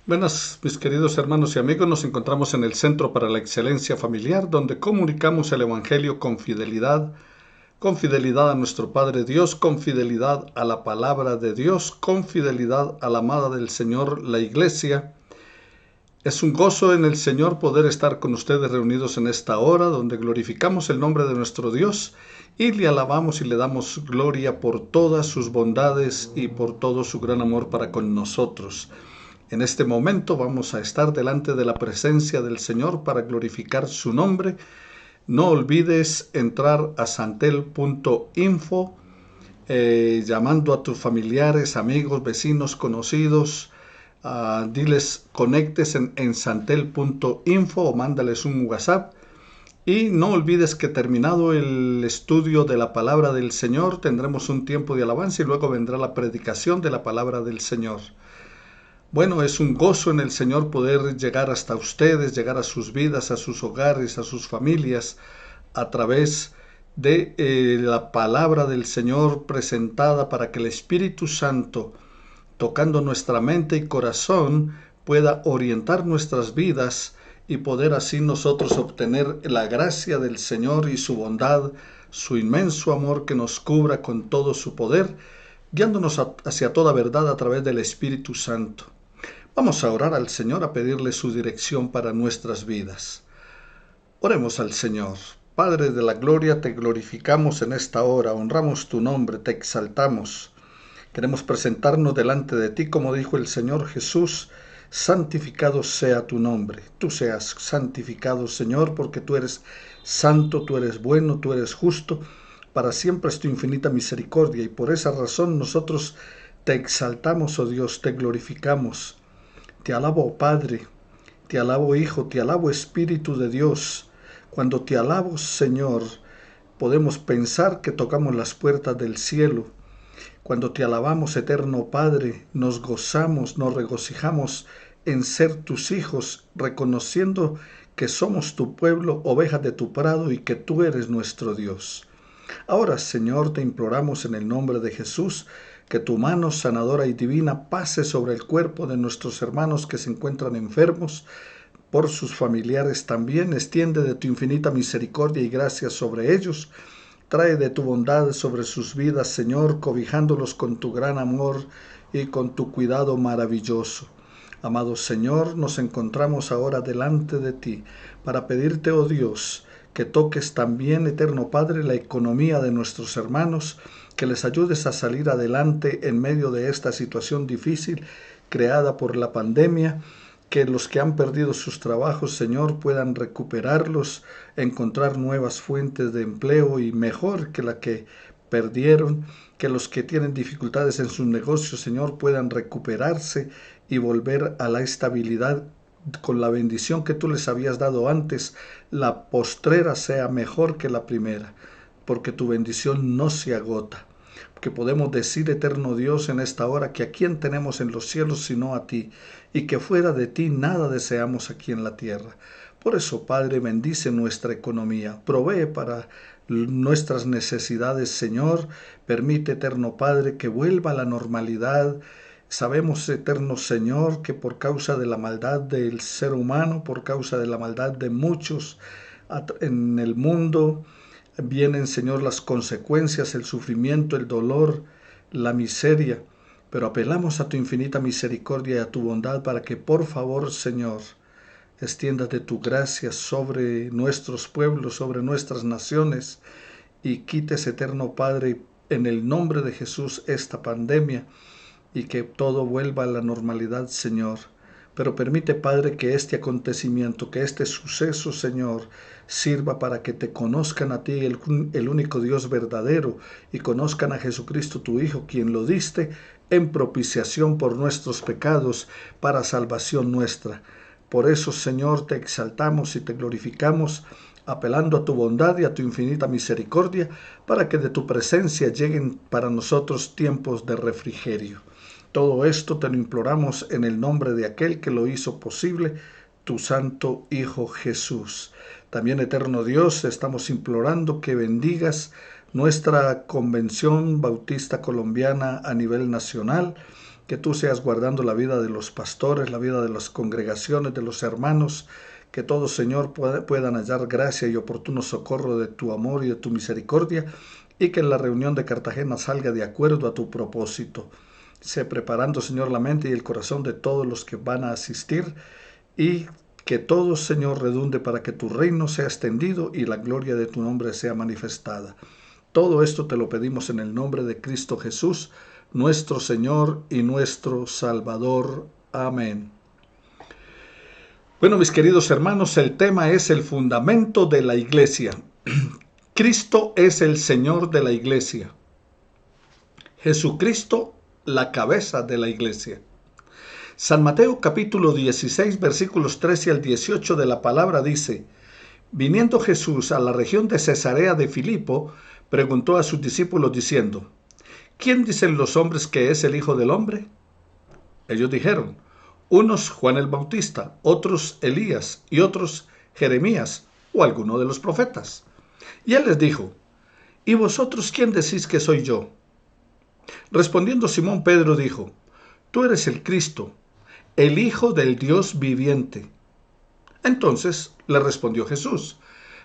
Buenas, mis queridos hermanos y amigos, nos encontramos en el Centro para la Excelencia Familiar, donde comunicamos el Evangelio con fidelidad a nuestro Padre Dios, con fidelidad a la palabra de Dios, con fidelidad a la amada del Señor, la Iglesia. Es un gozo en el Señor poder estar con ustedes reunidos en esta hora, donde glorificamos el nombre de nuestro Dios y le alabamos y le damos gloria por todas sus bondades y por todo su gran amor para con nosotros. En este momento vamos a estar delante de la presencia del Señor para glorificar su nombre. No olvides entrar a santel.info, llamando a tus familiares, amigos, vecinos, conocidos. Diles conectes en santel.info o mándales un WhatsApp. Y no olvides que terminado el estudio de la palabra del Señor, tendremos un tiempo de alabanza y luego vendrá la predicación de la palabra del Señor. Bueno, es un gozo en el Señor poder llegar hasta ustedes, llegar a sus vidas, a sus hogares, a sus familias, a través de la palabra del Señor presentada para que el Espíritu Santo, tocando nuestra mente y corazón, pueda orientar nuestras vidas y poder así nosotros obtener la gracia del Señor y su bondad, su inmenso amor que nos cubra con todo su poder, guiándonos hacia toda verdad a través del Espíritu Santo. Vamos a orar al Señor, a pedirle su dirección para nuestras vidas. Oremos al Señor. Padre de la gloria, te glorificamos en esta hora, honramos tu nombre, te exaltamos. Queremos presentarnos delante de ti, como dijo el Señor Jesús: santificado sea tu nombre. Tú seas santificado, Señor, porque tú eres santo, tú eres bueno, tú eres justo. Para siempre es tu infinita misericordia y por esa razón nosotros te exaltamos, oh Dios, te glorificamos. Te alabo, Padre, te alabo, Hijo, te alabo, Espíritu de Dios. Cuando te alabo, Señor, podemos pensar que tocamos las puertas del cielo. Cuando te alabamos, eterno Padre, nos gozamos, nos regocijamos en ser tus hijos, reconociendo que somos tu pueblo, ovejas de tu prado, y que tú eres nuestro Dios. Ahora, Señor, te imploramos en el nombre de Jesús, que tu mano sanadora y divina pase sobre el cuerpo de nuestros hermanos que se encuentran enfermos, por sus familiares también. Extiende de tu infinita misericordia y gracia sobre ellos. Trae de tu bondad sobre sus vidas, Señor, cobijándolos con tu gran amor y con tu cuidado maravilloso. Amado Señor, nos encontramos ahora delante de ti para pedirte, oh Dios, que toques también, eterno Padre, la economía de nuestros hermanos, que les ayudes a salir adelante en medio de esta situación difícil creada por la pandemia, que los que han perdido sus trabajos, Señor, puedan recuperarlos, encontrar nuevas fuentes de empleo y mejor que la que perdieron, que los que tienen dificultades en sus negocios, Señor, puedan recuperarse y volver a la estabilidad con la bendición que tú les habías dado antes. La postrera sea mejor que la primera, porque tu bendición no se agota. Que podemos decir, eterno Dios, en esta hora, que a quién tenemos en los cielos sino a ti, y que fuera de ti nada deseamos aquí en la tierra. Por eso, Padre, bendice nuestra economía, provee para nuestras necesidades, Señor. Permite, eterno Padre, que vuelva a la normalidad. Sabemos, eterno Señor, que por causa de la maldad del ser humano, por causa de la maldad de muchos en el mundo, vienen, Señor, las consecuencias, el sufrimiento, el dolor, la miseria. Pero apelamos a tu infinita misericordia y a tu bondad para que, por favor, Señor, extiendas de tu gracia sobre nuestros pueblos, sobre nuestras naciones, y quites, eterno Padre, en el nombre de Jesús, esta pandemia, y que todo vuelva a la normalidad, Señor. Pero permite, Padre, que este acontecimiento, que este suceso, Señor, sirva para que te conozcan a ti, el único Dios verdadero, y conozcan a Jesucristo, tu Hijo, quien lo diste en propiciación por nuestros pecados, para salvación nuestra. Por eso, Señor, te exaltamos y te glorificamos, apelando a tu bondad y a tu infinita misericordia, para que de tu presencia lleguen para nosotros tiempos de refrigerio. Todo esto te lo imploramos en el nombre de aquel que lo hizo posible, tu santo Hijo Jesús. También, eterno Dios, estamos implorando que bendigas nuestra Convención Bautista Colombiana a nivel nacional, que tú seas guardando la vida de los pastores, la vida de las congregaciones, de los hermanos, que todos, Señor, puedan hallar gracia y oportuno socorro de tu amor y de tu misericordia, y que la reunión de Cartagena salga de acuerdo a tu propósito. Sé preparando, Señor, la mente y el corazón de todos los que van a asistir, y que todo, Señor, redunde para que tu reino sea extendido y la gloria de tu nombre sea manifestada. Todo esto te lo pedimos en el nombre de Cristo Jesús, nuestro Señor y nuestro Salvador. Amén. Bueno, mis queridos hermanos, el tema es el fundamento de la iglesia. Cristo es el Señor de la iglesia. Jesucristo, la cabeza de la iglesia. San Mateo capítulo 16, versículos 13 al 18 de la palabra dice: Viniendo Jesús a la región de Cesarea de Filipo, preguntó a sus discípulos diciendo: ¿Quién dicen los hombres que es el Hijo del Hombre? Ellos dijeron: unos Juan el Bautista, otros Elías y otros Jeremías o alguno de los profetas. Y él les dijo: ¿Y vosotros quién decís que soy yo? Respondiendo Simón Pedro dijo: Tú eres el Cristo, el Hijo del Dios viviente. Entonces le respondió Jesús: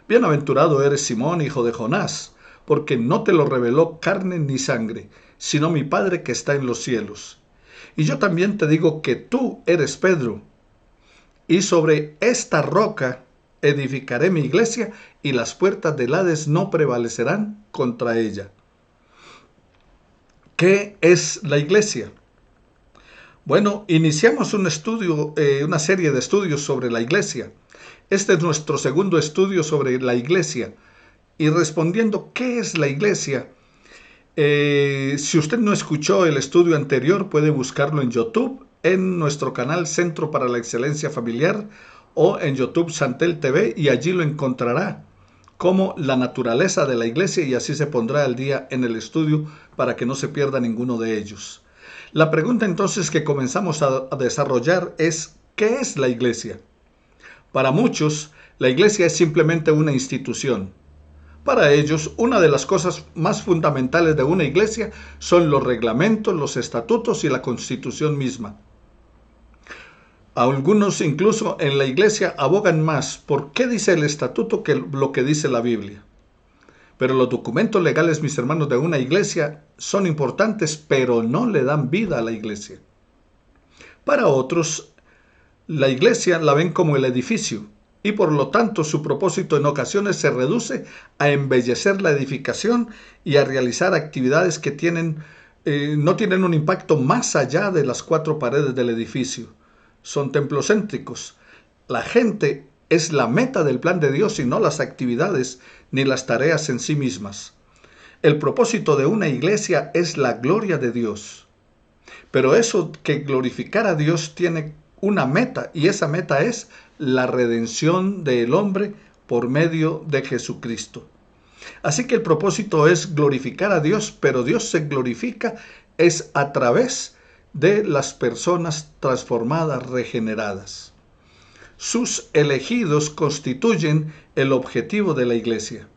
Bienaventurado eres Simón, hijo de Jonás, porque no te lo reveló carne ni sangre, sino mi Padre que está en los cielos. Y yo también te digo que tú eres Pedro, y sobre esta roca edificaré mi iglesia, y las puertas del Hades no prevalecerán contra ella. ¿Qué es la iglesia? Bueno, iniciamos una serie de estudios sobre la iglesia. Este es nuestro segundo estudio sobre la iglesia. Y respondiendo, ¿qué es la iglesia? Si usted no escuchó el estudio anterior, puede buscarlo en YouTube, en nuestro canal Centro para la Excelencia Familiar, o en YouTube Santel TV, y allí lo encontrará como la naturaleza de la iglesia, y así se pondrá al día en el estudio para que no se pierda ninguno de ellos. La pregunta entonces que comenzamos a desarrollar es: ¿qué es la iglesia? Para muchos, la iglesia es simplemente una institución. Para ellos, una de las cosas más fundamentales de una iglesia son los reglamentos, los estatutos y la constitución misma. Algunos incluso en la iglesia abogan más por qué dice el estatuto que lo que dice la Biblia. Pero los documentos legales, mis hermanos, de una iglesia son importantes, pero no le dan vida a la iglesia. Para otros, la iglesia la ven como el edificio, y por lo tanto su propósito en ocasiones se reduce a embellecer la edificación y a realizar actividades que no tienen un impacto más allá de las cuatro paredes del edificio. Son templocéntricos. La gente es la meta del plan de Dios y no las actividades ni las tareas en sí mismas. El propósito de una iglesia es la gloria de Dios. Pero eso que glorificar a Dios tiene una meta, y esa meta es la redención del hombre por medio de Jesucristo. Así que el propósito es glorificar a Dios, pero Dios se glorifica es a través de las personas transformadas, regeneradas. Sus elegidos constituyen el objetivo de la iglesia.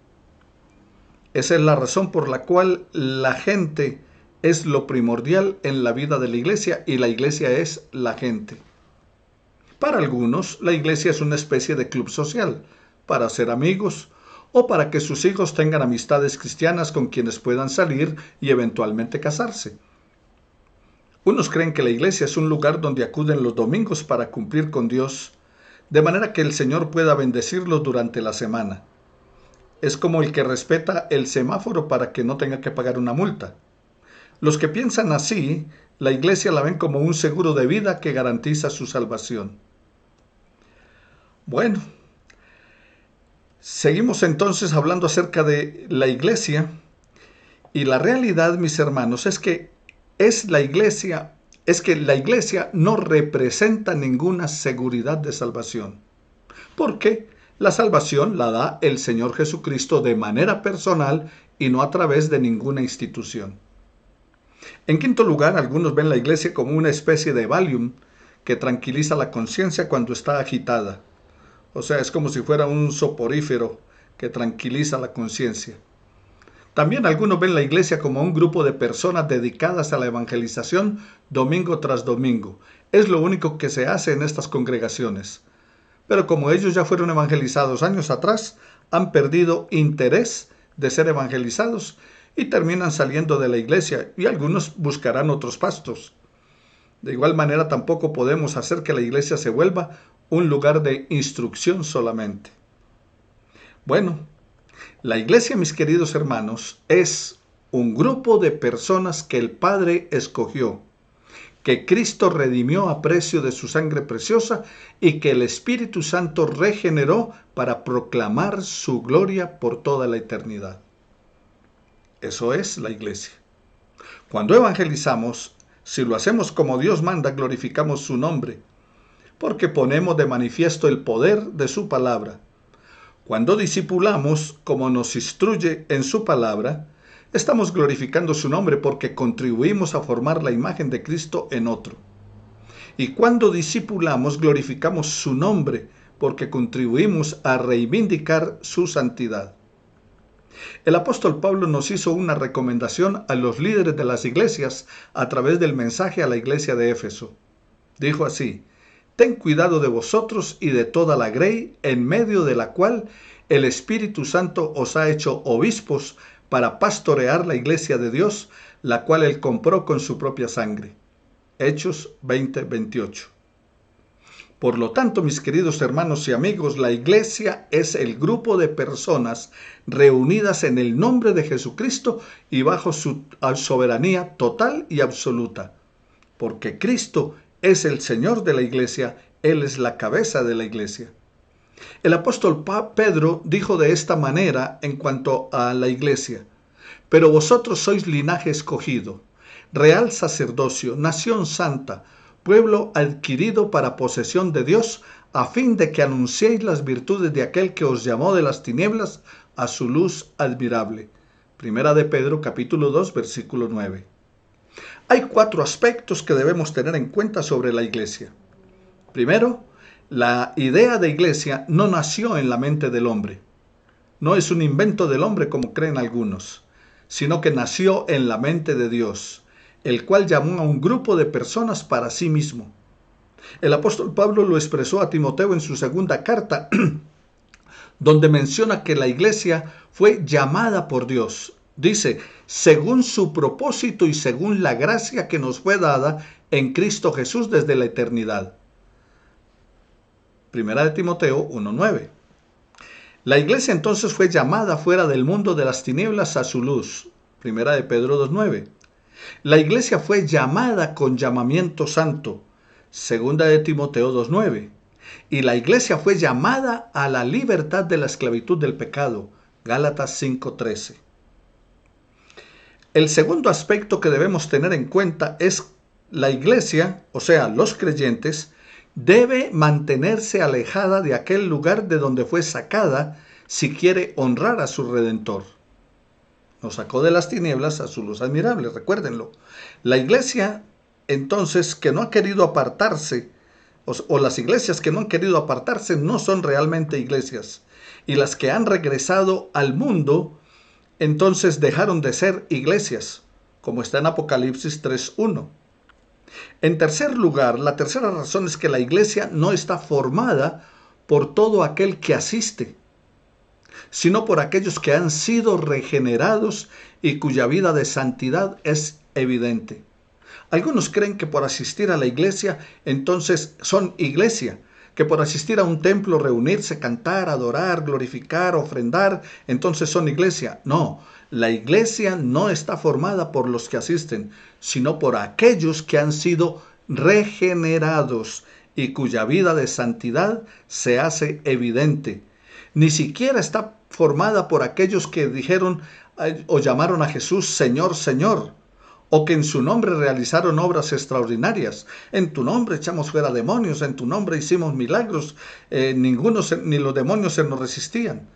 Esa es la razón por la cual la gente es lo primordial en la vida de la iglesia, y la iglesia es la gente. Para algunos, la iglesia es una especie de club social, para hacer amigos o para que sus hijos tengan amistades cristianas con quienes puedan salir y eventualmente casarse. Unos creen que la iglesia es un lugar donde acuden los domingos para cumplir con Dios, de manera que el Señor pueda bendecirlos durante la semana. Es como el que respeta el semáforo para que no tenga que pagar una multa. Los que piensan así, la iglesia la ven como un seguro de vida que garantiza su salvación. Bueno, seguimos entonces hablando acerca de la iglesia, y la realidad, mis hermanos, es que la iglesia no representa ninguna seguridad de salvación, porque la salvación la da el Señor Jesucristo de manera personal y no a través de ninguna institución. En quinto lugar, algunos ven la iglesia como una especie de Valium que tranquiliza la conciencia cuando está agitada. O sea, es como si fuera un soporífero que tranquiliza la conciencia. También algunos ven la iglesia como un grupo de personas dedicadas a la evangelización domingo tras domingo. Es lo único que se hace en estas congregaciones. Pero como ellos ya fueron evangelizados años atrás, han perdido interés de ser evangelizados y terminan saliendo de la iglesia, y algunos buscarán otros pastos. De igual manera, tampoco podemos hacer que la iglesia se vuelva un lugar de instrucción solamente. Bueno, la iglesia, mis queridos hermanos, es un grupo de personas que el Padre escogió, que Cristo redimió a precio de su sangre preciosa y que el Espíritu Santo regeneró para proclamar su gloria por toda la eternidad. Eso es la iglesia. Cuando evangelizamos, si lo hacemos como Dios manda, glorificamos su nombre, porque ponemos de manifiesto el poder de su palabra. Cuando discipulamos, como nos instruye en su palabra, estamos glorificando su nombre porque contribuimos a formar la imagen de Cristo en otro. Y cuando discipulamos, glorificamos su nombre porque contribuimos a reivindicar su santidad. El apóstol Pablo nos hizo una recomendación a los líderes de las iglesias a través del mensaje a la iglesia de Éfeso. Dijo así: ten cuidado de vosotros y de toda la grey en medio de la cual el Espíritu Santo os ha hecho obispos para pastorear la iglesia de Dios, la cual él compró con su propia sangre. Hechos 20:28. Por lo tanto, mis queridos hermanos y amigos, la iglesia es el grupo de personas reunidas en el nombre de Jesucristo y bajo su soberanía total y absoluta. Porque Cristo es el Señor de la iglesia, Él es la cabeza de la iglesia. El apóstol Pedro dijo de esta manera en cuanto a la iglesia: pero vosotros sois linaje escogido, real sacerdocio, nación santa, pueblo adquirido para posesión de Dios, a fin de que anunciéis las virtudes de aquel que os llamó de las tinieblas a su luz admirable. Primera de Pedro, capítulo 2, versículo 9. Hay 4 aspectos que debemos tener en cuenta sobre la iglesia. Primero, la idea de iglesia no nació en la mente del hombre. No es un invento del hombre como creen algunos, sino que nació en la mente de Dios, el cual llamó a un grupo de personas para sí mismo. El apóstol Pablo lo expresó a Timoteo en su segunda carta, donde menciona que la iglesia fue llamada por Dios. Dice, según su propósito y según la gracia que nos fue dada en Cristo Jesús desde la eternidad. Primera de Timoteo 1:9. La iglesia entonces fue llamada fuera del mundo de las tinieblas a su luz. Primera de Pedro 2:9. La iglesia fue llamada con llamamiento santo. Segunda de Timoteo 2:9. Y la iglesia fue llamada a la libertad de la esclavitud del pecado. Gálatas 5:13. El segundo aspecto que debemos tener en cuenta es la iglesia, o sea, los creyentes, debe mantenerse alejada de aquel lugar de donde fue sacada si quiere honrar a su Redentor. Nos sacó de las tinieblas a su luz admirable, recuérdenlo. La iglesia, entonces, que no ha querido apartarse, o las iglesias que no han querido apartarse, no son realmente iglesias. Y las que han regresado al mundo, entonces dejaron de ser iglesias, como está en Apocalipsis 3:1. En tercer lugar, la tercera razón es que la iglesia no está formada por todo aquel que asiste, sino por aquellos que han sido regenerados y cuya vida de santidad es evidente. Algunos creen que por asistir a la iglesia, entonces son iglesia, que por asistir a un templo, reunirse, cantar, adorar, glorificar, ofrendar, entonces son iglesia. No, la iglesia no está formada por los que asisten, sino por aquellos que han sido regenerados y cuya vida de santidad se hace evidente. Ni siquiera está formada por aquellos que dijeron o llamaron a Jesús Señor, Señor, o que en su nombre realizaron obras extraordinarias. En tu nombre echamos fuera demonios, en tu nombre hicimos milagros, ni los demonios se nos resistían.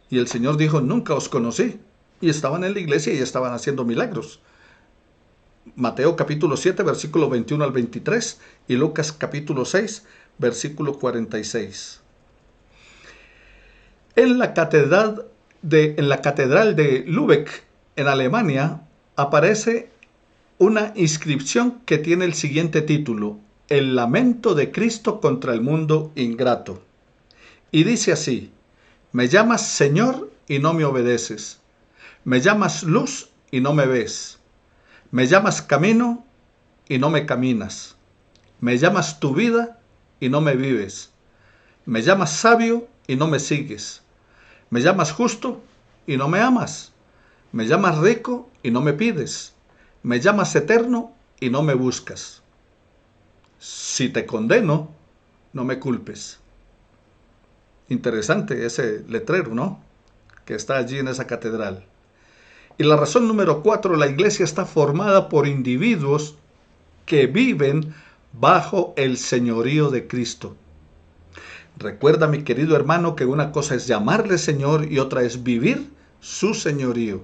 Y el Señor dijo, nunca os conocí. Y estaban en la iglesia y estaban haciendo milagros. Mateo capítulo 7, versículo 21 al 23 y Lucas capítulo 6, versículo 46. En la catedral de Lübeck, en Alemania aparece una inscripción que tiene el siguiente título: El lamento de Cristo contra el mundo ingrato. Y dice así: me llamas Señor y no me obedeces. Me llamas luz y no me ves. Me llamas camino y no me caminas. Me llamas tu vida y no me vives. Me llamas sabio y no me sigues. Me llamas justo y no me amas. Me llamas rico y no me pides. Me llamas eterno y no me buscas. Si te condeno, no me culpes. Interesante ese letrero, ¿no? Que está allí en esa catedral. Y la razón número 4, la iglesia está formada por individuos que viven bajo el señorío de Cristo. Recuerda, mi querido hermano, que una cosa es llamarle Señor y otra es vivir su señorío.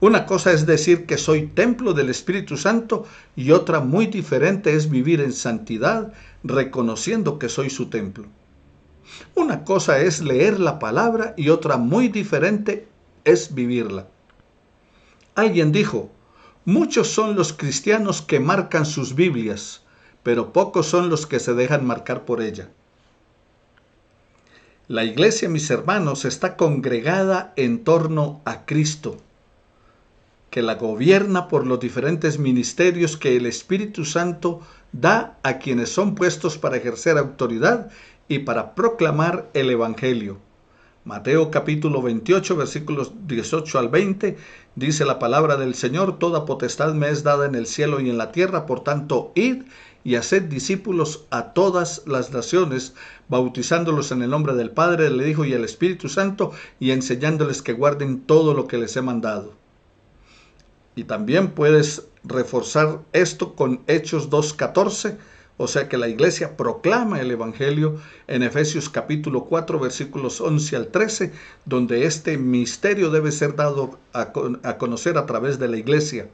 Una cosa es decir que soy templo del Espíritu Santo y otra muy diferente es vivir en santidad, reconociendo que soy su templo. Una cosa es leer la palabra y otra muy diferente es vivirla. Alguien dijo: muchos son los cristianos que marcan sus Biblias, pero pocos son los que se dejan marcar por ella. La iglesia, mis hermanos, está congregada en torno a Cristo, que la gobierna por los diferentes ministerios que el Espíritu Santo da a quienes son puestos para ejercer autoridad y para proclamar el Evangelio. Mateo capítulo 28, versículos 18 al 20, dice la palabra del Señor: toda potestad me es dada en el cielo y en la tierra, por tanto, id y haced discípulos a todas las naciones, bautizándolos en el nombre del Padre, del Hijo y del Espíritu Santo, y enseñándoles que guarden todo lo que les he mandado. Y también puedes reforzar esto con Hechos 2:14, o sea que la iglesia proclama el Evangelio en Efesios capítulo 4, versículos 11 al 13, donde este misterio debe ser dado a conocer a través de la iglesia.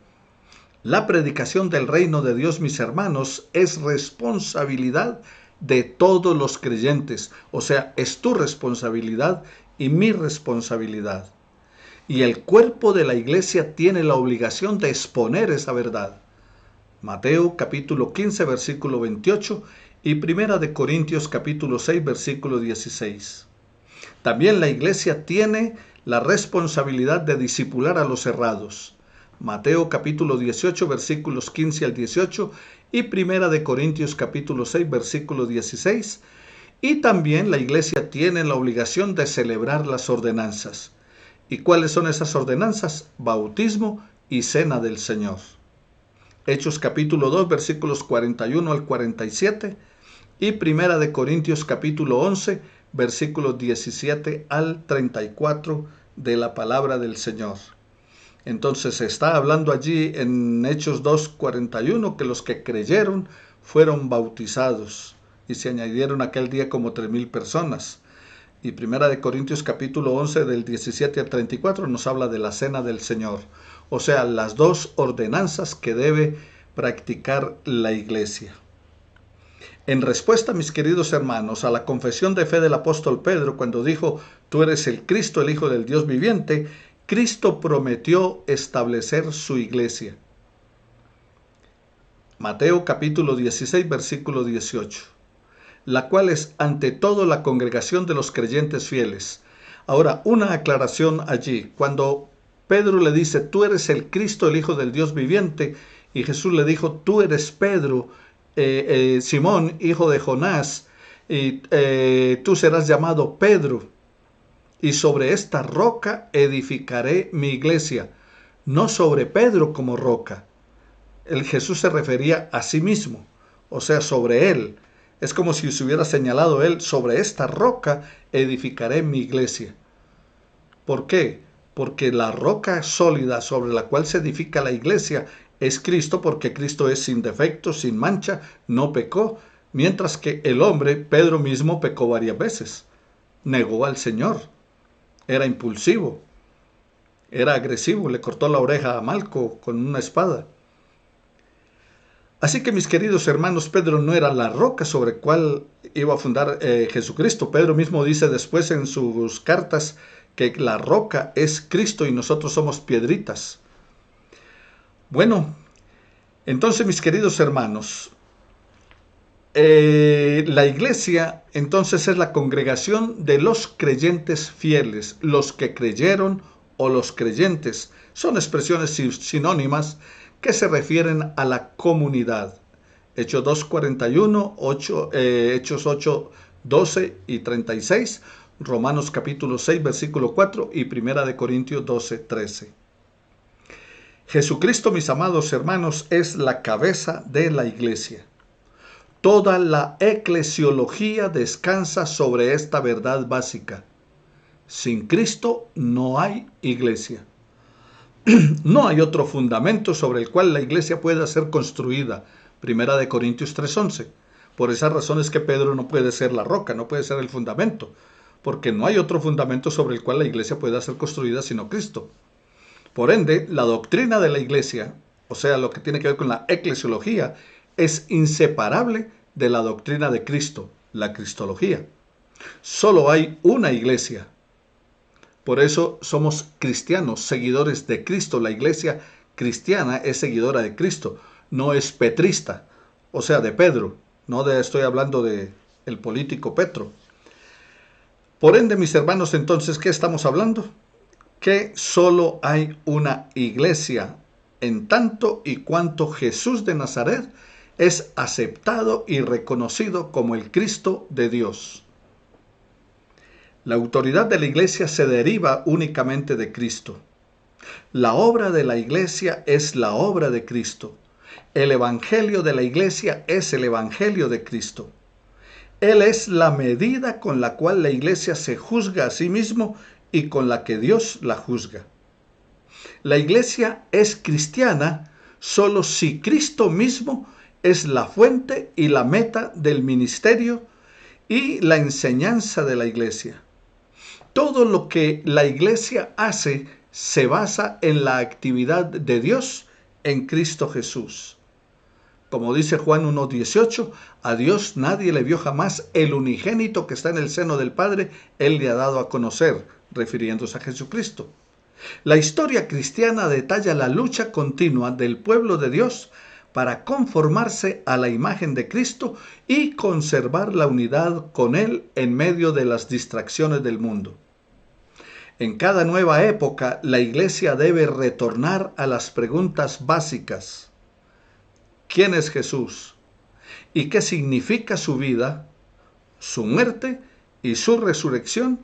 La predicación del reino de Dios, mis hermanos, es responsabilidad de todos los creyentes, o sea, es tu responsabilidad y mi responsabilidad. Y el cuerpo de la iglesia tiene la obligación de exponer esa verdad. Mateo capítulo 15, versículo 28 y Primera de Corintios capítulo 6, versículo 16. También la iglesia tiene la responsabilidad de discipular a los errados. Mateo capítulo 18, versículos 15 al 18 y Primera de Corintios capítulo 6, versículo 16. Y también la iglesia tiene la obligación de celebrar las ordenanzas. ¿Y cuáles son esas ordenanzas? Bautismo y cena del Señor. Hechos capítulo 2, versículos 41 al 47 y Primera de Corintios capítulo 11, versículos 17 al 34 de la palabra del Señor. Entonces se está hablando allí en Hechos 2:41 que los que creyeron fueron bautizados y se añadieron aquel día como 3,000 personas. Y Primera de Corintios capítulo 11 del 17 al 34 nos habla de la cena del Señor. O sea, las dos ordenanzas que debe practicar la iglesia. En respuesta, mis queridos hermanos, a la confesión de fe del apóstol Pedro, cuando dijo: tú eres el Cristo, el Hijo del Dios viviente, Cristo prometió establecer su iglesia. Mateo capítulo 16, versículo 18. La cual es ante todo la congregación de los creyentes fieles. Ahora, una aclaración allí. Cuando Pedro le dice: tú eres el Cristo, el Hijo del Dios viviente, y Jesús le dijo: tú eres Pedro, Simón, hijo de Jonás, y tú serás llamado Pedro, y sobre esta roca edificaré mi iglesia. No sobre Pedro como roca. El Jesús se refería a sí mismo, o sea, sobre él. Es como si se hubiera señalado él: sobre esta roca edificaré mi iglesia. ¿Por qué? Porque la roca sólida sobre la cual se edifica la iglesia es Cristo, porque Cristo es sin defecto, sin mancha, no pecó, mientras que el hombre, Pedro mismo, pecó varias veces. Negó al Señor, era impulsivo, era agresivo, le cortó la oreja a Malco con una espada. Así que, mis queridos hermanos, Pedro no era la roca sobre la cual iba a fundar Jesucristo. Pedro mismo dice después en sus cartas que la roca es Cristo y nosotros somos piedritas. Bueno, entonces mis queridos hermanos, la iglesia entonces es la congregación de los creyentes fieles, los que creyeron o los creyentes. Son expresiones sinónimas que se refieren a la comunidad. Hechos 2:41, Hechos 8:12 y 36, Romanos capítulo 6, versículo 4 y 1 Corintios 12:13. Jesucristo, mis amados hermanos, es la cabeza de la iglesia. Toda la eclesiología descansa sobre esta verdad básica. Sin Cristo no hay iglesia. No hay otro fundamento sobre el cual la iglesia pueda ser construida. 1 Corintios 3:11. Por esas razones que Pedro no puede ser la roca, no puede ser el fundamento, porque no hay otro fundamento sobre el cual la iglesia pueda ser construida sino Cristo. Por ende, la doctrina de la iglesia, o sea, lo que tiene que ver con la eclesiología, es inseparable de la doctrina de Cristo, la cristología. Solo hay una iglesia. Por eso somos cristianos, seguidores de Cristo. La iglesia cristiana es seguidora de Cristo, no es petrista, o sea, de Pedro. Estoy hablando de el político Petro. Por ende, mis hermanos, entonces, ¿qué estamos hablando? Que solo hay una iglesia, en tanto y cuanto Jesús de Nazaret es aceptado y reconocido como el Cristo de Dios. La autoridad de la iglesia se deriva únicamente de Cristo. La obra de la iglesia es la obra de Cristo. El evangelio de la iglesia es el evangelio de Cristo. Él es la medida con la cual la iglesia se juzga a sí mismo y con la que Dios la juzga. La iglesia es cristiana solo si Cristo mismo es la fuente y la meta del ministerio y la enseñanza de la iglesia. Todo lo que la iglesia hace se basa en la actividad de Dios en Cristo Jesús. Como dice Juan 1:18, a Dios nadie le vio jamás, el unigénito que está en el seno del Padre, Él le ha dado a conocer, refiriéndose a Jesucristo. La historia cristiana detalla la lucha continua del pueblo de Dios para conformarse a la imagen de Cristo y conservar la unidad con Él en medio de las distracciones del mundo. En cada nueva época, la iglesia debe retornar a las preguntas básicas. ¿Quién es Jesús? ¿Y qué significa su vida, su muerte y su resurrección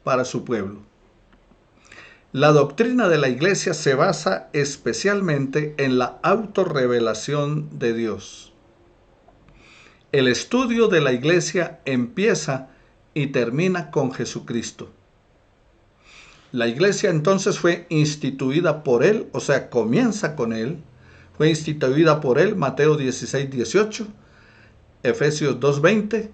para su pueblo? La doctrina de la iglesia se basa especialmente en la autorrevelación de Dios. El estudio de la iglesia empieza y termina con Jesucristo. La iglesia entonces fue instituida por Él, o sea, comienza con Él. Fue instituida por Él, Mateo 16:18, Efesios 2:20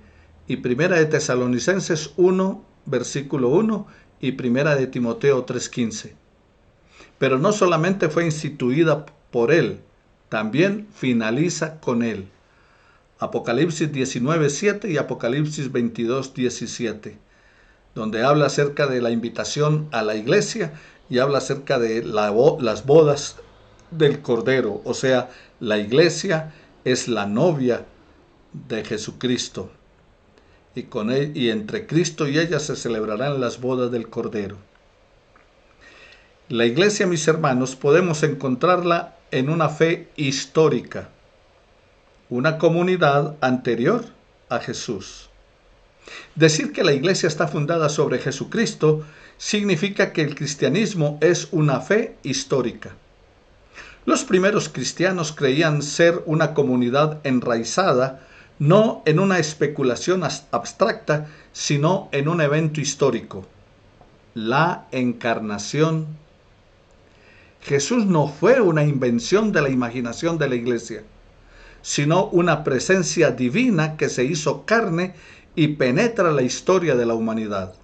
y Primera de Tesalonicenses 1, versículo 1 y Primera de Timoteo 3:15. Pero no solamente fue instituida por Él, también finaliza con Él. Apocalipsis 19:7 y Apocalipsis 22:17, donde habla acerca de la invitación a la iglesia y habla acerca de las bodas del Cordero. O sea, la iglesia es la novia de Jesucristo. Y entre Cristo y ella se celebrarán las bodas del Cordero. La iglesia, mis hermanos, podemos encontrarla en una fe histórica, una comunidad anterior a Jesús. Decir que la iglesia está fundada sobre Jesucristo significa que el cristianismo es una fe histórica. Los primeros cristianos creían ser una comunidad enraizada no en una especulación abstracta, sino en un evento histórico, la encarnación. Jesús no fue una invención de la imaginación de la iglesia, sino una presencia divina que se hizo carne y penetra la historia de la humanidad.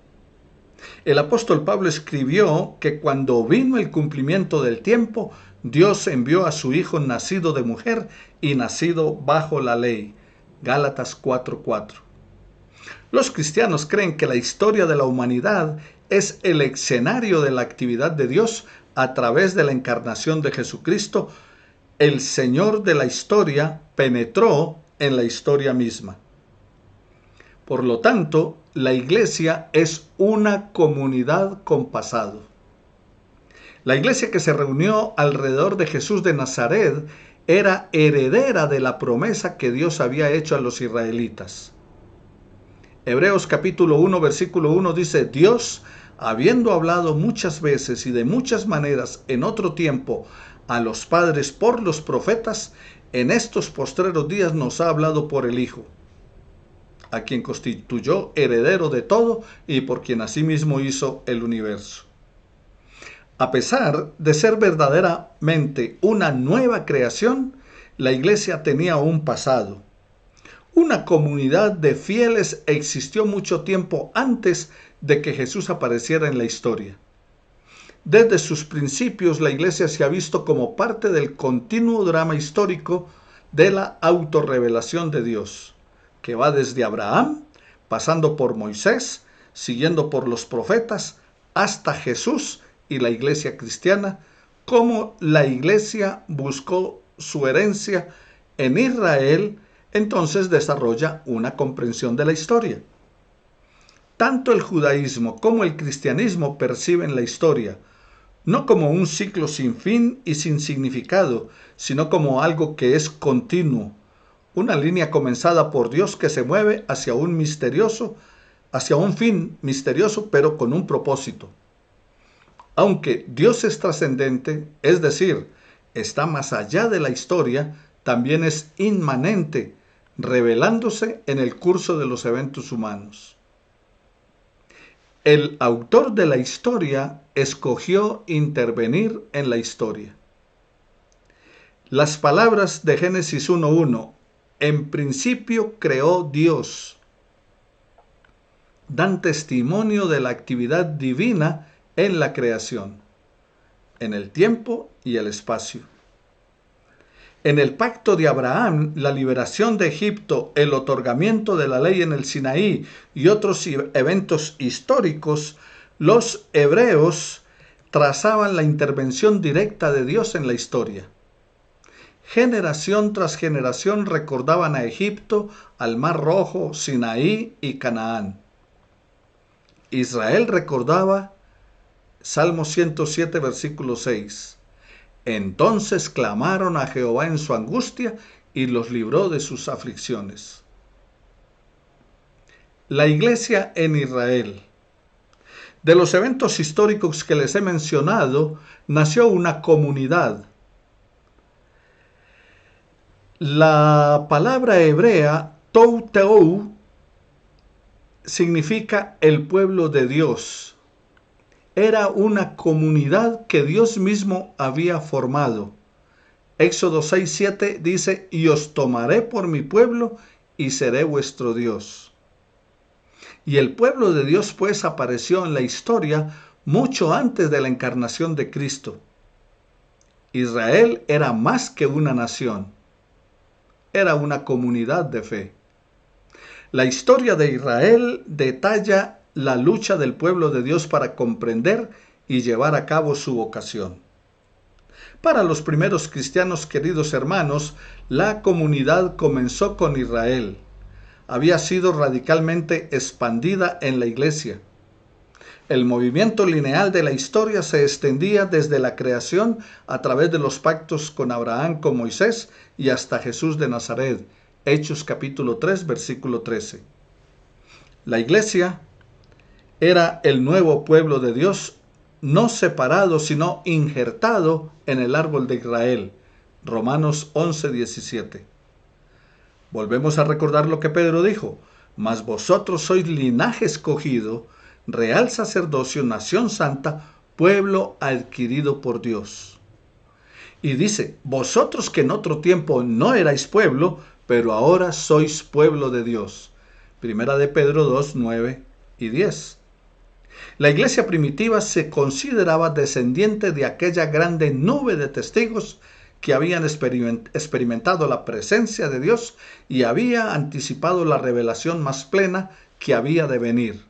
El apóstol Pablo escribió que cuando vino el cumplimiento del tiempo, Dios envió a su Hijo nacido de mujer y nacido bajo la ley. Gálatas 4:4. Los cristianos creen que la historia de la humanidad es el escenario de la actividad de Dios a través de la encarnación de Jesucristo. El Señor de la historia penetró en la historia misma. Por lo tanto, la iglesia es una comunidad con pasado. La iglesia que se reunió alrededor de Jesús de Nazaret era heredera de la promesa que Dios había hecho a los israelitas. Hebreos capítulo 1, versículo 1 dice: Dios, habiendo hablado muchas veces y de muchas maneras en otro tiempo a los padres por los profetas, en estos postreros días nos ha hablado por el Hijo, a quien constituyó heredero de todo y por quien asimismo hizo el universo. A pesar de ser verdaderamente una nueva creación, la iglesia tenía un pasado. Una comunidad de fieles existió mucho tiempo antes de que Jesús apareciera en la historia. Desde sus principios, la iglesia se ha visto como parte del continuo drama histórico de la autorrevelación de Dios, que va desde Abraham, pasando por Moisés, siguiendo por los profetas, hasta Jesús y la iglesia cristiana, como la iglesia buscó su herencia en Israel. Entonces desarrolla una comprensión de la historia. Tanto el judaísmo como el cristianismo perciben la historia, no como un ciclo sin fin y sin significado, sino como algo que es continuo, una línea comenzada por Dios que se mueve hacia un fin misterioso, pero con un propósito. Aunque Dios es trascendente, es decir, está más allá de la historia, también es inmanente, revelándose en el curso de los eventos humanos. El autor de la historia escogió intervenir en la historia. Las palabras de Génesis 1:1, en principio creó Dios, dan testimonio de la actividad divina en la creación, en el tiempo y el espacio. En el pacto de Abraham, la liberación de Egipto, el otorgamiento de la ley en el Sinaí y otros eventos históricos, los hebreos trazaban la intervención directa de Dios en la historia. Generación tras generación recordaban a Egipto, al Mar Rojo, Sinaí y Canaán. Israel recordaba Salmo 107, versículo 6. Entonces clamaron a Jehová en su angustia y los libró de sus aflicciones. La iglesia en Israel. De los eventos históricos que les he mencionado, nació una comunidad. La palabra hebrea tou significa el pueblo de Dios. Era una comunidad que Dios mismo había formado. Éxodo 6:7 dice: y os tomaré por mi pueblo y seré vuestro Dios. Y el pueblo de Dios pues apareció en la historia mucho antes de la encarnación de Cristo. Israel era más que una nación, era una comunidad de fe. La historia de Israel detalla la lucha del pueblo de Dios para comprender y llevar a cabo su vocación. Para los primeros cristianos, queridos hermanos, la comunidad comenzó con Israel. Había sido radicalmente expandida en la iglesia. El movimiento lineal de la historia se extendía desde la creación a través de los pactos con Abraham, con Moisés y hasta Jesús de Nazaret. Hechos capítulo 3, versículo 13. La iglesia era el nuevo pueblo de Dios, no separado, sino injertado en el árbol de Israel. Romanos 11:17. Volvemos a recordar lo que Pedro dijo: mas vosotros sois linaje escogido, real sacerdocio, nación santa, pueblo adquirido por Dios. Y dice: vosotros que en otro tiempo no erais pueblo, pero ahora sois pueblo de Dios. Primera de Pedro 2, 9 y 10. La iglesia primitiva se consideraba descendiente de aquella grande nube de testigos que habían experimentado la presencia de Dios y había anticipado la revelación más plena que había de venir.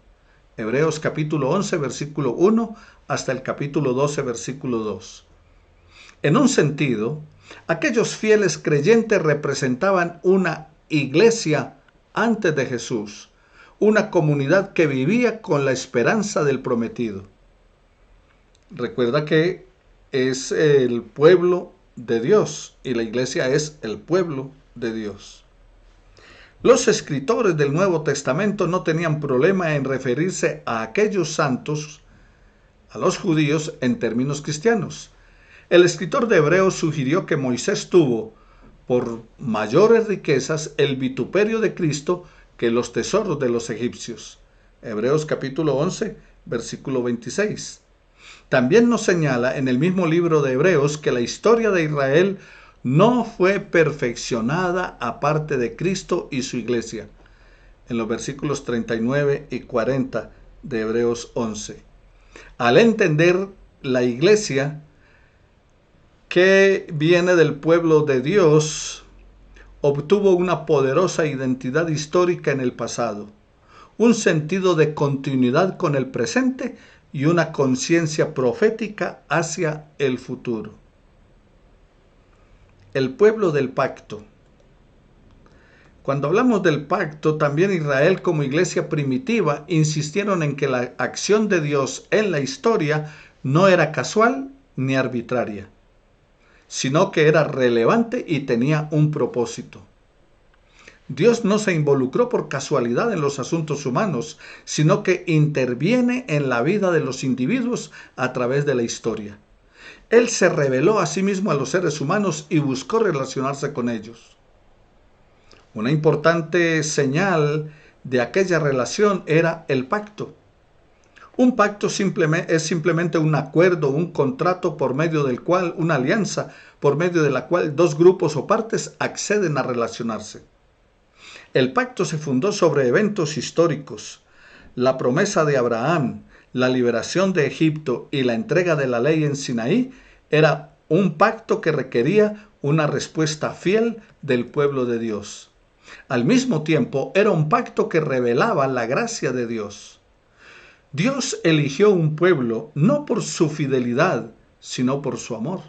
Hebreos capítulo 11, versículo 1 hasta el capítulo 12, versículo 2. En un sentido, aquellos fieles creyentes representaban una iglesia antes de Jesús, una comunidad que vivía con la esperanza del prometido. Recuerda que es el pueblo de Dios y la iglesia es el pueblo de Dios. Los escritores del Nuevo Testamento no tenían problema en referirse a aquellos santos, a los judíos, en términos cristianos. El escritor de Hebreos sugirió que Moisés tuvo, por mayores riquezas, el vituperio de Cristo que los tesoros de los egipcios. Hebreos capítulo 11, versículo 26. También nos señala en el mismo libro de Hebreos que la historia de Israel no fue perfeccionada aparte de Cristo y su iglesia, en los versículos 39 y 40 de Hebreos 11. Al entender la iglesia que viene del pueblo de Dios, obtuvo una poderosa identidad histórica en el pasado, un sentido de continuidad con el presente y una conciencia profética hacia el futuro. El pueblo del pacto. Cuando hablamos del pacto, también Israel como iglesia primitiva insistieron en que la acción de Dios en la historia no era casual ni arbitraria, sino que era relevante y tenía un propósito. Dios no se involucró por casualidad en los asuntos humanos, sino que interviene en la vida de los individuos a través de la historia. Él se reveló a sí mismo a los seres humanos y buscó relacionarse con ellos. Una importante señal de aquella relación era el pacto. Un pacto es simplemente un acuerdo, un contrato por medio del cual, una alianza, por medio de la cual dos grupos o partes acceden a relacionarse. El pacto se fundó sobre eventos históricos, la promesa de Abraham, la liberación de Egipto y la entrega de la ley en Sinaí. Era un pacto que requería una respuesta fiel del pueblo de Dios. Al mismo tiempo, era un pacto que revelaba la gracia de Dios. Dios eligió un pueblo no por su fidelidad, sino por su amor.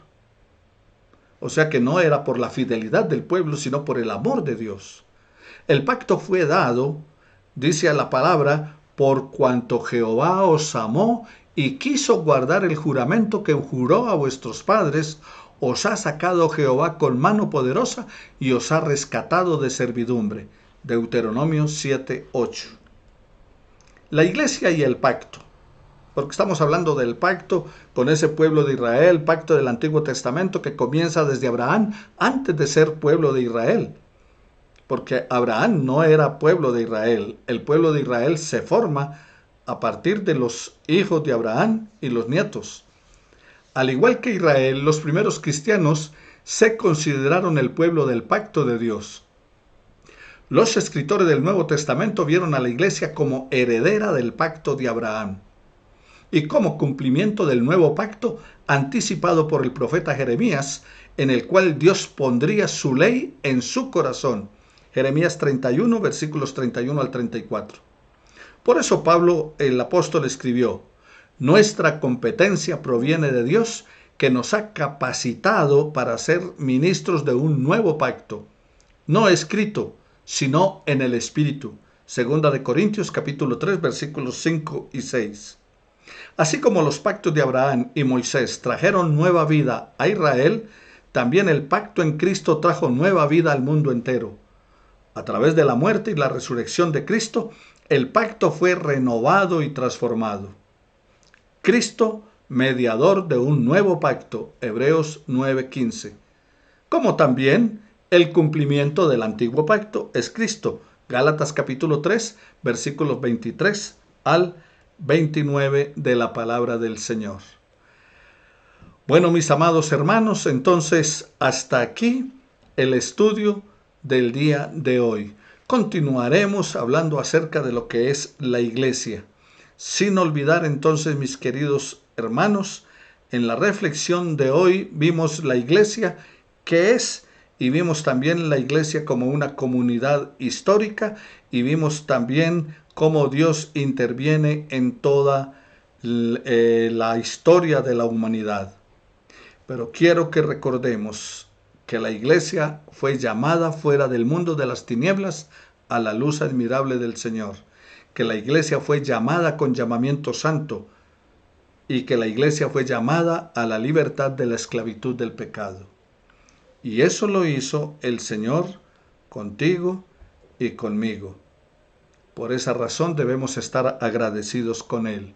O sea que no era por la fidelidad del pueblo, sino por el amor de Dios. El pacto fue dado, dice la palabra, por cuanto Jehová os amó y quiso guardar el juramento que juró a vuestros padres, os ha sacado Jehová con mano poderosa y os ha rescatado de servidumbre. Deuteronomio 7:8. La iglesia y el pacto, porque estamos hablando del pacto con ese pueblo de Israel, pacto del Antiguo Testamento que comienza desde Abraham antes de ser pueblo de Israel. Porque Abraham no era pueblo de Israel. El pueblo de Israel se forma a partir de los hijos de Abraham y los nietos. Al igual que Israel, los primeros cristianos se consideraron el pueblo del pacto de Dios. Los escritores del Nuevo Testamento vieron a la iglesia como heredera del pacto de Abraham y como cumplimiento del nuevo pacto anticipado por el profeta Jeremías, en el cual Dios pondría su ley en su corazón. Jeremías 31, versículos 31 al 34. Por eso Pablo, el apóstol, escribió: nuestra competencia proviene de Dios, que nos ha capacitado para ser ministros de un nuevo pacto, no escrito, sino en el Espíritu. Segunda de Corintios capítulo 3, versículos 5 y 6. Así como los pactos de Abraham y Moisés trajeron nueva vida a Israel, también el pacto en Cristo trajo nueva vida al mundo entero. A través de la muerte y la resurrección de Cristo, el pacto fue renovado y transformado. Cristo, mediador de un nuevo pacto, Hebreos 9:15. Como también el cumplimiento del antiguo pacto es Cristo, Gálatas capítulo 3, versículos 23 al 29 de la palabra del Señor. Bueno, mis amados hermanos, entonces hasta aquí el estudio del día de hoy. Continuaremos hablando acerca de lo que es la iglesia. Sin olvidar entonces, mis queridos hermanos, en la reflexión de hoy vimos la iglesia que es, y vimos también la iglesia como una comunidad histórica, y vimos también cómo Dios interviene en toda la historia de la humanidad. Pero quiero que recordemos que la iglesia fue llamada fuera del mundo de las tinieblas a la luz admirable del Señor, que la iglesia fue llamada con llamamiento santo y que la iglesia fue llamada a la libertad de la esclavitud del pecado. Y eso lo hizo el Señor contigo y conmigo. Por esa razón debemos estar agradecidos con Él.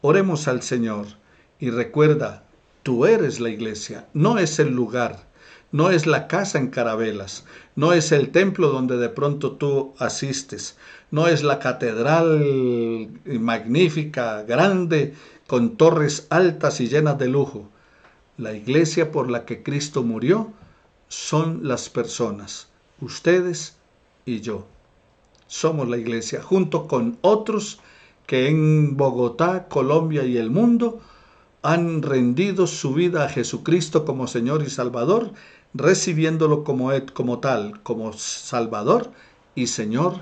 Oremos al Señor y recuerda, tú eres la iglesia, no es el lugar, no es la casa en Carabelas, no es el templo donde de pronto tú asistes, no es la catedral magnífica, grande, con torres altas y llenas de lujo. La iglesia por la que Cristo murió son las personas, ustedes y yo. Somos la iglesia, junto con otros que en Bogotá, Colombia y el mundo han rendido su vida a Jesucristo como Señor y Salvador, recibiéndolo como tal, como Salvador y Señor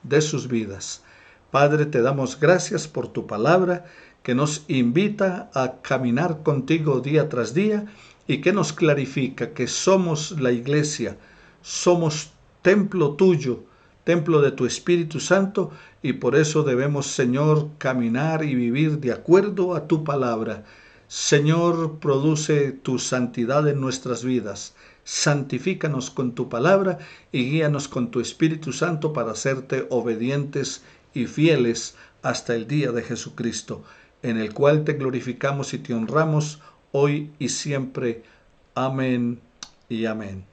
de sus vidas. Padre, te damos gracias por tu palabra que nos invita a caminar contigo día tras día y que nos clarifica que somos la iglesia, somos templo tuyo, templo de tu Espíritu Santo, y por eso debemos, Señor, caminar y vivir de acuerdo a tu palabra. Señor, produce tu santidad en nuestras vidas. Santifícanos con tu palabra y guíanos con tu Espíritu Santo para hacerte obedientes y fieles hasta el día de Jesucristo, en el cual te glorificamos y te honramos hoy y siempre. Amén y amén.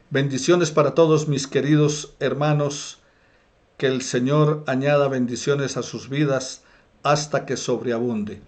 Bendiciones para todos mis queridos hermanos, que el Señor añada bendiciones a sus vidas hasta que sobreabunde.